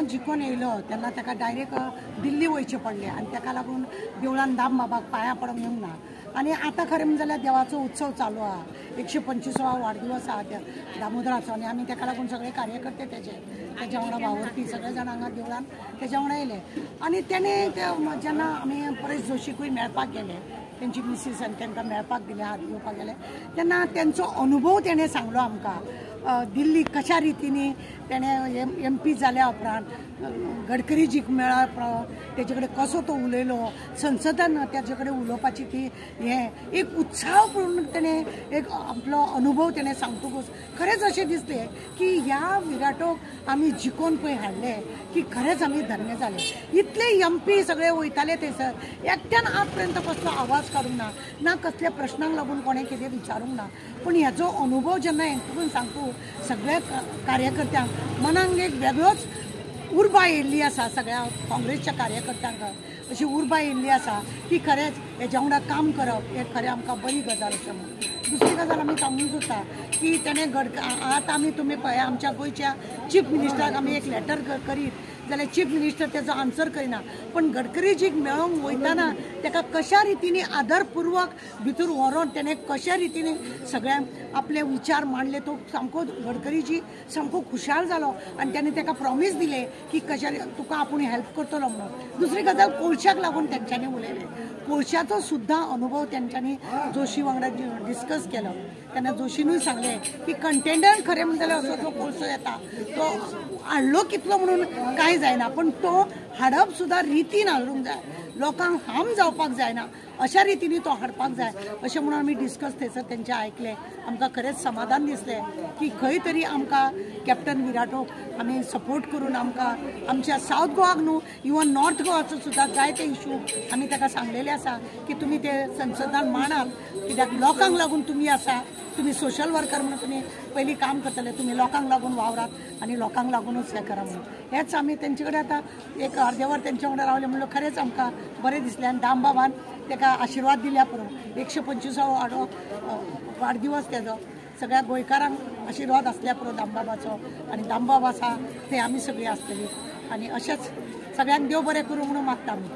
जिखून येयलो तेन्ना ताका डायरेक्ट दिल्ली वयचें पडलें आनी ताका लागून देवळान दामबाबाक पांयां पडोंक येवंक ना। आनी आतां खरें म्हणलें जाल्यार देवाचो उत्सव चालू आहा, 125वा वाडदिवस आहा त्या दामोदराचो आनी आमी ताका लागून सगळे कार्यकर्ते तेज्या वांगडा वावुरपी सगळे जाण हांगा देवळान तेज्या वांगडा येयले। आनी तेणें जेन्ना आमी परेश जोशीकूय मेळपाक गेले, तेंची मिसीस आनी तांकां मेळपाक दिलें, हात घेवपाक गेले तेन्ना तेंचो अनुभव तेणें सांगलो आमकां। दिल्ली कशा रितीनी तेणें MP जाल्या उपरांत गडकरीजीक मेळ्ळा उपरांत तेजे कडेन कसो तो उलयलो, संसदान तेजे कडेन उलोवपाची ती हें एक उत्साहपूर्ण तेणें एक आपलो अनुभव तेणें सांगतकूच खरेंच अशें दिसलें की ह्या विराटोक आमी जिखोवन पळय हाडले की खरेंच आमी धन्य जाले। इतले MP सगळे वयताले थंयसर, एकट्यान आज पर्यंत कसलो आवाज काडूंक ना, ना कसल्या प्रश्नांक लागून कोणें कितें विचारूंक ना। पूण हेजो अनुभव जेन्ना हेतून सांगतू सगळ्या कार्यकर्त्यांक मनाक एक वेगळोच उर्बा येयल्ली आसा, सगळ्या काँग्रेसच्या कार्यकर्त्यांक अशी उर्बा येयल्ली आसा की खरेंच हेज्या वांगडा काम करप हें खरें आमकां बरी गजाल अशें म्हणून। दुसरी गजाल आमी सांगूंक सोदता की तेणें आतां आमी तुमी पळया आमच्या गोंयच्या चीफ मिनिस्टराक आमी एक लेटर करीत जाल्यार चीफ मिनिस्टर तेजो आन्सर करिना, पण गडकरीजीक मेळोंक वयताना ताका कशा रितीनी आदरपूर्वक भितर व्हरोन तेणें कशा रितीनी सगळ्यांक आपले विचार मांडले, तो सामको गडकरीजी सामको खुशाल जालो आनी तेणें ताका प्रॉमीस दिले की कशा तुका आपूण हेल्प करतलो म्हणून। दुसरी गजाल कोळशाक लागून तेंच्यांनी उलयलें, कोळशाचो सुद्दां अनुभव तेंच्यांनी जोशी वांगडा डिस्कस केलो तेन्ना जोशीनूय सांगलें की कंटेनर खरें म्हणटा जाल्यार असो जो कोळसो येता तो हाडलो कितलो म्हणून कांय जायना, पण तो हाडप सुद्दां रितीन हाडूंक जाय, लोकांक हार्म जावपाक जायना अशा रितीनी तो हाडपाक जाय अशें म्हणून आमी डिस्कस थंयसर तेंचें आयकलें। आमकां खरेंच समाधान दिसलें की खंय तरी आमकां कॅप्टन विराटोक आमी सपोर्ट करून आमकां आमच्या सावथ गोवाक न्हू इवन नॉर्थ गोवाचो सुद्दां जायते इशू आमी ताका सांगलेले आसा की तुमी ते संसदान मांडात, कित्याक लोकांक लागून तुमी आसा, तुमी सोशल वर्कर म्हणून तुमी पयलीं काम करतले, तुमी लोकांक लागून वावरात आनी लोकांक लागूनच हें करा म्हणून। हेंच आमी तेंचे कडेन आतां एक अर्दे वर तेंचे वांगडा रावले म्हणलो खरेंच आमकां बरें दिसलें आनी दामबाबान ताका आशिर्वाद दिल्या पुरो 125वा वाडदिवस तेजो सगळ्या गोंयकारांक आशिर्वाद आसल्या पुरो दामबाबाचो आनी दामबाब आसा थंय आमी सगळीं आसतलीं आनी अशेंच सगळ्यांक देव बरें करूं म्हणून मागता आमी।